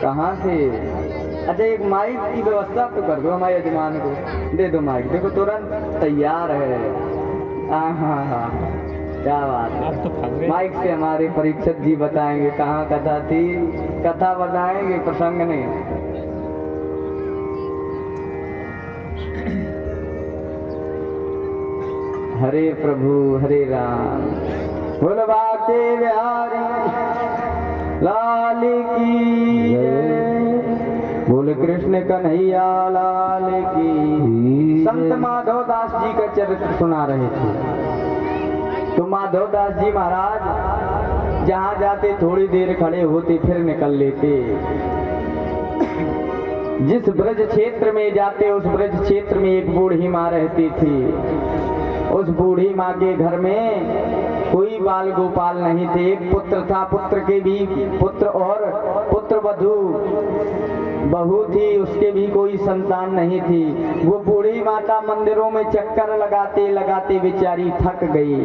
कहाँ थे? अच्छा एक माइक की व्यवस्था तो कर दो हमारे यजमान को, दे दो माइक। देखो तुरंत तैयार है। हाँ हाँ हाँ, क्या बात है। तो माइक से हमारे परीक्षक जी बताएंगे कहाँ कथा थी, कथा बताएंगे प्रसंग नहीं। हरे प्रभु हरे राम, बोल बाके बिहारी लाल की जय, बोल कृष्ण कन्हैया लाल की। संत माधव दास जी का चरित्र सुना रहे थे। तो माधव दास जी महाराज जहाँ जाते थोड़ी देर खड़े होते फिर निकल लेते। जिस ब्रज क्षेत्र में जाते उस ब्रज क्षेत्र में एक बूढ़ी माँ रहती थी। उस बूढ़ी माँ के घर में कोई बाल गोपाल नहीं थे। एक पुत्र था, पुत्र के भी पुत्र और पुत्र वधू बहू थी, उसके भी कोई संतान नहीं थी। वो बूढ़ी माता मंदिरों में चक्कर लगाते लगाते बेचारी थक गई।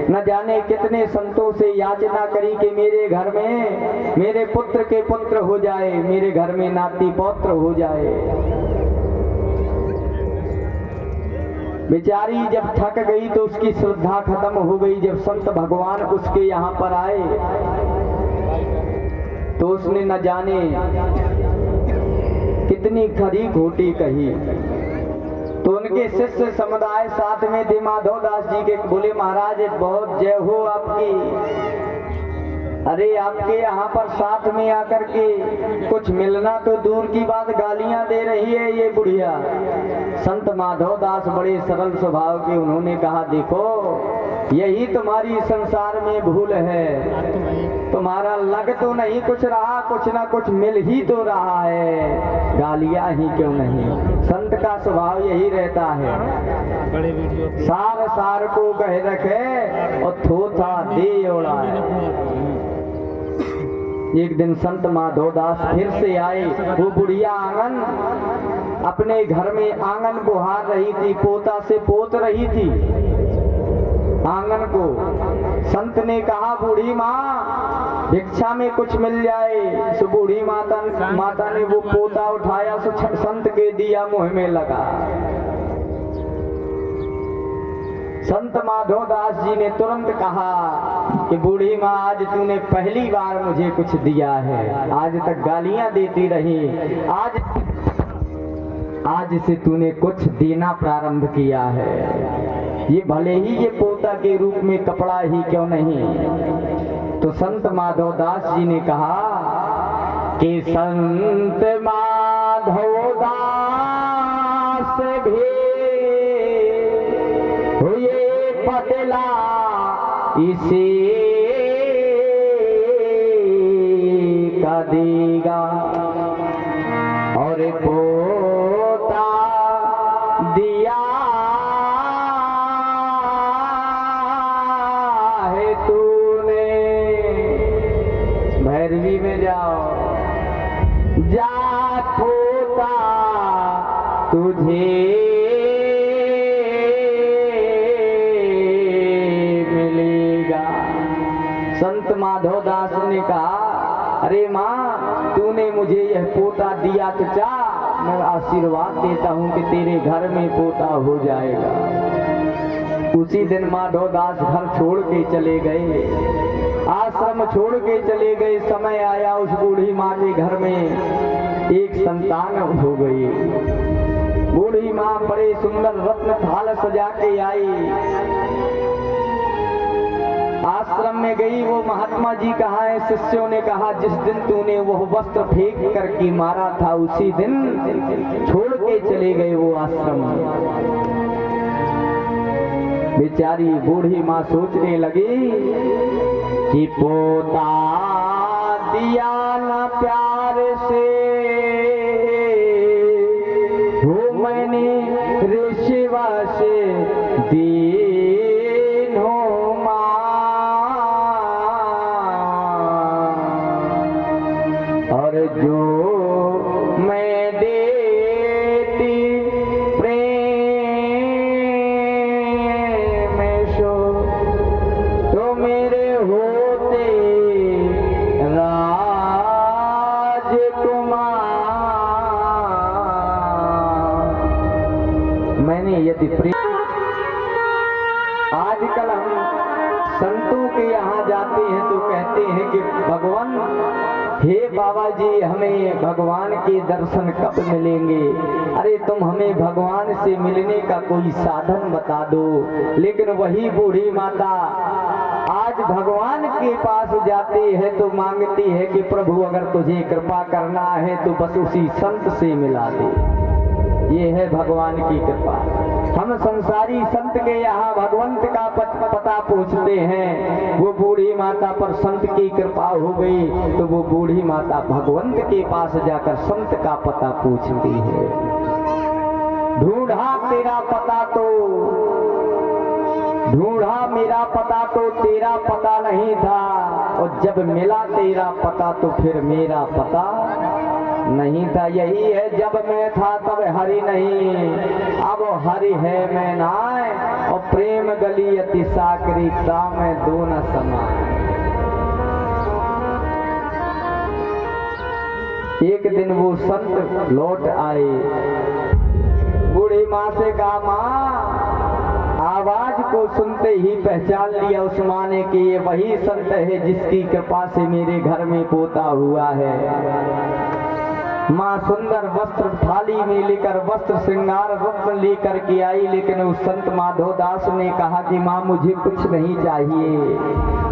न जाने कितने संतों से याचना करी कि मेरे घर में मेरे पुत्र के पुत्र हो जाए, मेरे घर में नाती पौत्र हो जाए। बेचारी जब थक गई तो उसकी श्रद्धा खत्म हो गई। जब संत भगवान उसके यहाँ पर आए तो उसने न जाने कितनी खरी खोटी कही। तो उनके शिष्य समुदाय साथ में थे। माधव दास जी के बोले महाराज बहुत जय हो आपकी, अरे आपके यहाँ पर साथ में आकर के कुछ मिलना तो दूर की बात गालियां दे रही है ये बुढ़िया। संत माधव दास बड़े सरल स्वभाव के, उन्होंने कहा देखो यही तुम्हारी संसार में भूल है। तुम्हारा लग तो नहीं कुछ रहा, कुछ ना कुछ मिल ही तो रहा है, गालियां ही क्यों नहीं। संत का स्वभाव यही रहता है, सार सार को कह रखे और थोथा दे ओढ़ा है। एक दिन संत माधव दास फिर से आए। वो बुढ़िया आंगन अपने घर में आंगन बुहार रही थी, पोता से पोत रही थी आंगन को। संत ने कहा बूढ़ी माँ भिक्षा में कुछ मिल जाए। सो बूढ़ी माता ने वो पोता उठाया, सो संत के दिया मुंह में लगा। संत माधव दास जी ने तुरंत कहा कि बूढ़ी माँ आज तूने पहली बार मुझे कुछ दिया है, आज तक गालियां देती रही, आज से तूने कुछ देना प्रारंभ किया है। ये भले ही ये पोता के रूप में कपड़ा ही क्यों नहीं। तो संत माधव दास जी ने कहा कि संत माधव दास भी हुए पतला इसे का देगा, और पोता दिया है तूने। भैरवी में जाओ, जा पोता तुझे संत माधव दास ने कहा अरे माँ तूने मुझे यह पोता दिया तो जा, मैं आशीर्वाद देता हूँ कि तेरे घर में पोता हो जाएगा। उसी दिन माधव दास घर छोड़ के चले गए, आश्रम छोड़ के चले गए। समय आया उस बूढ़ी माँ के घर में एक संतान हो गई। बूढ़ी माँ बड़े सुंदर रत्न थाल सजा के आई, आश्रम में गई। वो महात्मा जी कहाँ है? शिष्यों ने कहा जिस दिन तूने वह वस्त्र फेंक करके मारा था उसी दिन छोड़ के चले गए वो आश्रम। बेचारी बूढ़ी माँ सोचने लगी कि पोता दिया न प्यार से, वो मैंने ऋषिवा से जो मैं देती प्रेम सो तो मेरे हो भगवान, हे बाबा जी हमें भगवान के दर्शन कब मिलेंगे? अरे तुम हमें भगवान से मिलने का कोई साधन बता दो। लेकिन वही बूढ़ी माता आज भगवान के पास जाती है तो मांगती है कि प्रभु अगर तुझे कृपा करना है तो बस उसी संत से मिला दे। ये है भगवान की कृपा। हम संसारी संत के यहाँ भगवंत का पता पूछते हैं, वो बूढ़ी माता पर संत की कृपा हो गई तो वो बूढ़ी माता भगवंत के पास जाकर संत का पता पूछती है। ढूंढा तेरा पता तो, ढूंढा मेरा पता तो तेरा पता नहीं था, और जब मिला तेरा पता तो फिर मेरा पता नहीं था। यही है जब मैं था तब हरि नहीं, अब हरि है मैं नाय, और प्रेम गली अति साकरी में दो न समान। एक दिन वो संत लौट आए, बूढ़ी माँ से कहा माँ, आवाज को सुनते ही पहचान लिया उस माँ ने कि ये वही संत है जिसकी कृपा से मेरे घर में पोता हुआ है। माँ सुंदर वस्त्र थाली में लेकर वस्त्र श्रृंगार रत्न लेकर के आई, लेकिन उस संत माधोदास ने कहा कि माँ मुझे कुछ नहीं चाहिए,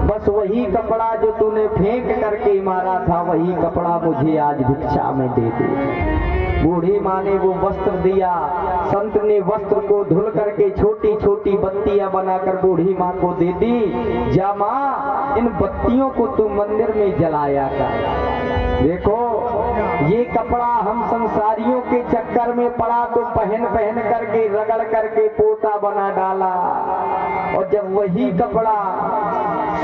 बस वही कपड़ा जो तूने फेंक करके मारा था वही कपड़ा मुझे आज भिक्षा में दे दे। बूढ़ी माँ ने वो वस्त्र दिया। संत ने वस्त्र को धुल करके छोटी छोटी बत्तियां बनाकर बूढ़ी माँ को दे दी। जा माँ, इन बत्तियों को तू मंदिर में जलाया कर। देखो ये कपड़ा हम संसारियों के चक्कर में पड़ा तो पहन पहन करके रगड़ करके पोता बना डाला, और जब वही कपड़ा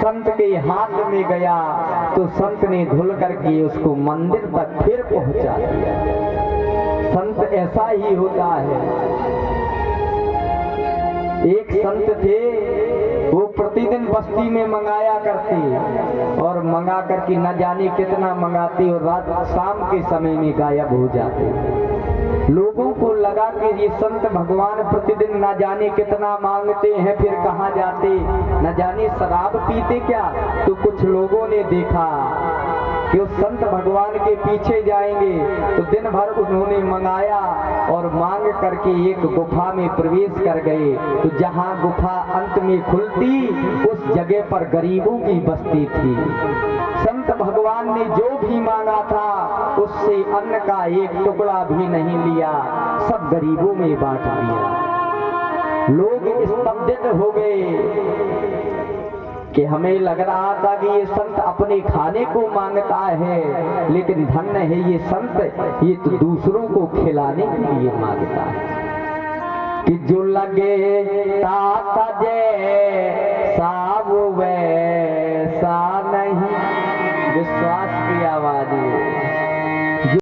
संत के हाथ में गया तो संत ने धुल करके उसको मंदिर तक फिर पहुंचा दिया। संत ऐसा ही होता है। एक संत थे, वो प्रतिदिन बस्ती में मंगाया करते, और मंगा करके न जाने कितना मंगाते और रात शाम के समय में गायब हो जाते। लोगों को लगा कि ये संत भगवान प्रतिदिन न जाने कितना मांगते हैं, फिर कहाँ जाते, न जाने शराब पीते क्या। तो कुछ लोगों ने देखा कि उस संत भगवान के पीछे जाएंगे, तो दिन भर उन्होंने मंगाया और मांग करके एक गुफा में प्रवेश कर गए। तो जहाँ गुफा अंत में खुलती उस जगह पर गरीबों की बस्ती थी। संत भगवान ने जो भी मांगा था उससे अन्न का एक टुकड़ा भी नहीं लिया, सब गरीबों में बांट दिया। लोग स्तब्धित हो गए कि हमें लग रहा था कि ये संत अपने खाने को मांगता है, लेकिन धन्य है ये संत, ये तो दूसरों को खिलाने के लिए मांगता है। कि जो लगे ताता जे